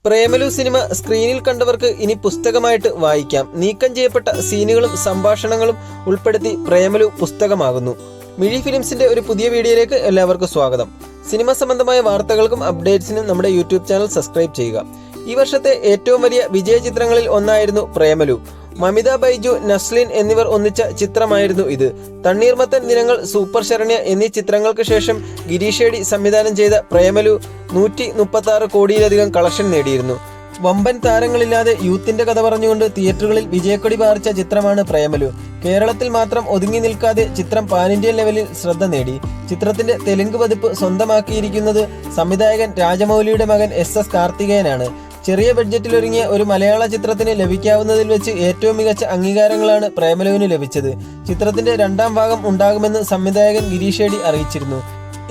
Premalu cinema സ്ക്രീനിൽ കണ്ടവർക്ക് ഇനി പുസ്തകമായിട്ട് വായിക്കാം. നീക്കം ചെയ്യപ്പെട്ട സീനുകളും സംഭാഷണങ്ങളും ഉൾപ്പെടുത്തി പ്രേമലു പുസ്തകമാകുന്നു. മിഴി ഫിലിംസിന്റെ ഒരു പുതിയ വീഡിയോയിലേക്ക് എല്ലാവർക്കും സ്വാഗതം. സിനിമ സംബന്ധമായ വാർത്തകൾക്കും അപ്ഡേറ്റ്സിനും നമ്മുടെ യൂട്യൂബ് ചാനൽ സബ്സ്ക്രൈബ് ചെയ്യുക. ഈ വർഷത്തെ ഏറ്റവും വലിയ വിജയ ചിത്രങ്ങളിൽ ഒന്നായിരുന്നു പ്രേമലു. മമിത ബൈജു, നസ്ലിൻ എന്നിവർ ഒന്നിച്ച ചിത്രമായിരുന്നു ഇത്. തണ്ണീർമത്തൻ ദിനങ്ങൾ, സൂപ്പർ ശരണ്യ എന്നീ ചിത്രങ്ങൾക്ക് ശേഷം ഗിരീഷേടി സംവിധാനം ചെയ്ത പ്രേമലു 136 കോടിയിലധികം കളക്ഷൻ നേടിയിരുന്നു. വമ്പൻ താരങ്ങളില്ലാതെ യൂത്തിന്റെ കഥ പറഞ്ഞുകൊണ്ട് തിയേറ്ററുകളിൽ വിജയക്കൊടി പാറിച്ച ചിത്രമാണ് പ്രേമലു. കേരളത്തിൽ മാത്രം ഒതുങ്ങി നിൽക്കാതെ ചിത്രം പാൻ ഇന്ത്യൻ ലെവലിൽ ശ്രദ്ധ നേടി. ചിത്രത്തിന്റെ തെലുങ്ക് പതിപ്പ് സ്വന്തമാക്കിയിരിക്കുന്നത് സംവിധായകൻ രാജമൗലിയുടെ മകൻ SS കാർത്തികേയനാണ്. ചെറിയ ബഡ്ജറ്റിലൊരുങ്ങിയ ഒരു മലയാള ചിത്രത്തിന് ലഭിക്കാവുന്നതിൽ വെച്ച് ഏറ്റവും മികച്ച അംഗീകാരങ്ങളാണ് പ്രേമലുവിന് ലഭിച്ചത്. ചിത്രത്തിന്റെ രണ്ടാം ഭാഗം ഉണ്ടാകുമെന്ന് സംവിധായകൻ ഗിരീഷേടി അറിയിച്ചിരുന്നു.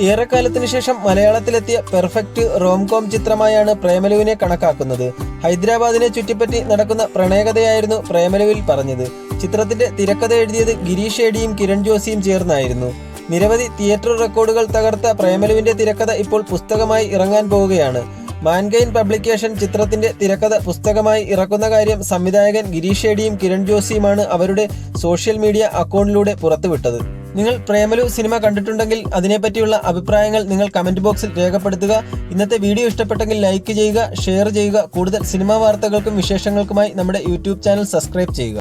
ഏറെക്കാലത്തിന് ശേഷം മലയാളത്തിലെത്തിയ പെർഫെക്റ്റ് റോംകോം ചിത്രമായാണ് പ്രേമലുവിനെ കണക്കാക്കുന്നത്. ഹൈദരാബാദിനെ ചുറ്റിപ്പറ്റി നടക്കുന്ന പ്രണയകഥയായിരുന്നു പ്രേമലുവിൽ പറഞ്ഞത്. ചിത്രത്തിന്റെ തിരക്കഥ എഴുതിയത് ഗിരീഷേടിയും കിരൺ ജോഷിയും ചേർന്നായിരുന്നു. നിരവധി തിയേറ്റർ റെക്കോർഡുകൾ തകർത്ത പ്രേമലുവിന്റെ തിരക്കഥ ഇപ്പോൾ പുസ്തകമായി ഇറങ്ങാൻ പോവുകയാണ്. മാൻഗൈൻ പബ്ലിക്കേഷൻ ചിത്രത്തിന്റെ തിരക്കഥ പുസ്തകമായി ഇറക്കുന്ന കാര്യം സംവിധായകൻ ഗിരീഷേടിയും കിരൺ ജോഷിയുമാണ് അവരുടെ സോഷ്യൽ മീഡിയ അക്കൗണ്ടിലൂടെ പുറത്തുവിട്ടത്. നിങ്ങൾ പ്രേമലു സിനിമ കണ്ടിട്ടുണ്ടെങ്കിൽ അതിനെപ്പറ്റിയുള്ള അഭിപ്രായങ്ങൾ നിങ്ങൾ കമന്റ് ബോക്സിൽ രേഖപ്പെടുത്തുക. ഇന്നത്തെ വീഡിയോ ഇഷ്ടപ്പെട്ടെങ്കിൽ ലൈക്ക് ചെയ്യുക, ഷെയർ ചെയ്യുക. കൂടുതൽ സിനിമാ വാർത്തകൾക്കും വിശേഷങ്ങൾക്കുമായി നമ്മുടെ യൂട്യൂബ് ചാനൽ സബ്സ്ക്രൈബ് ചെയ്യുക.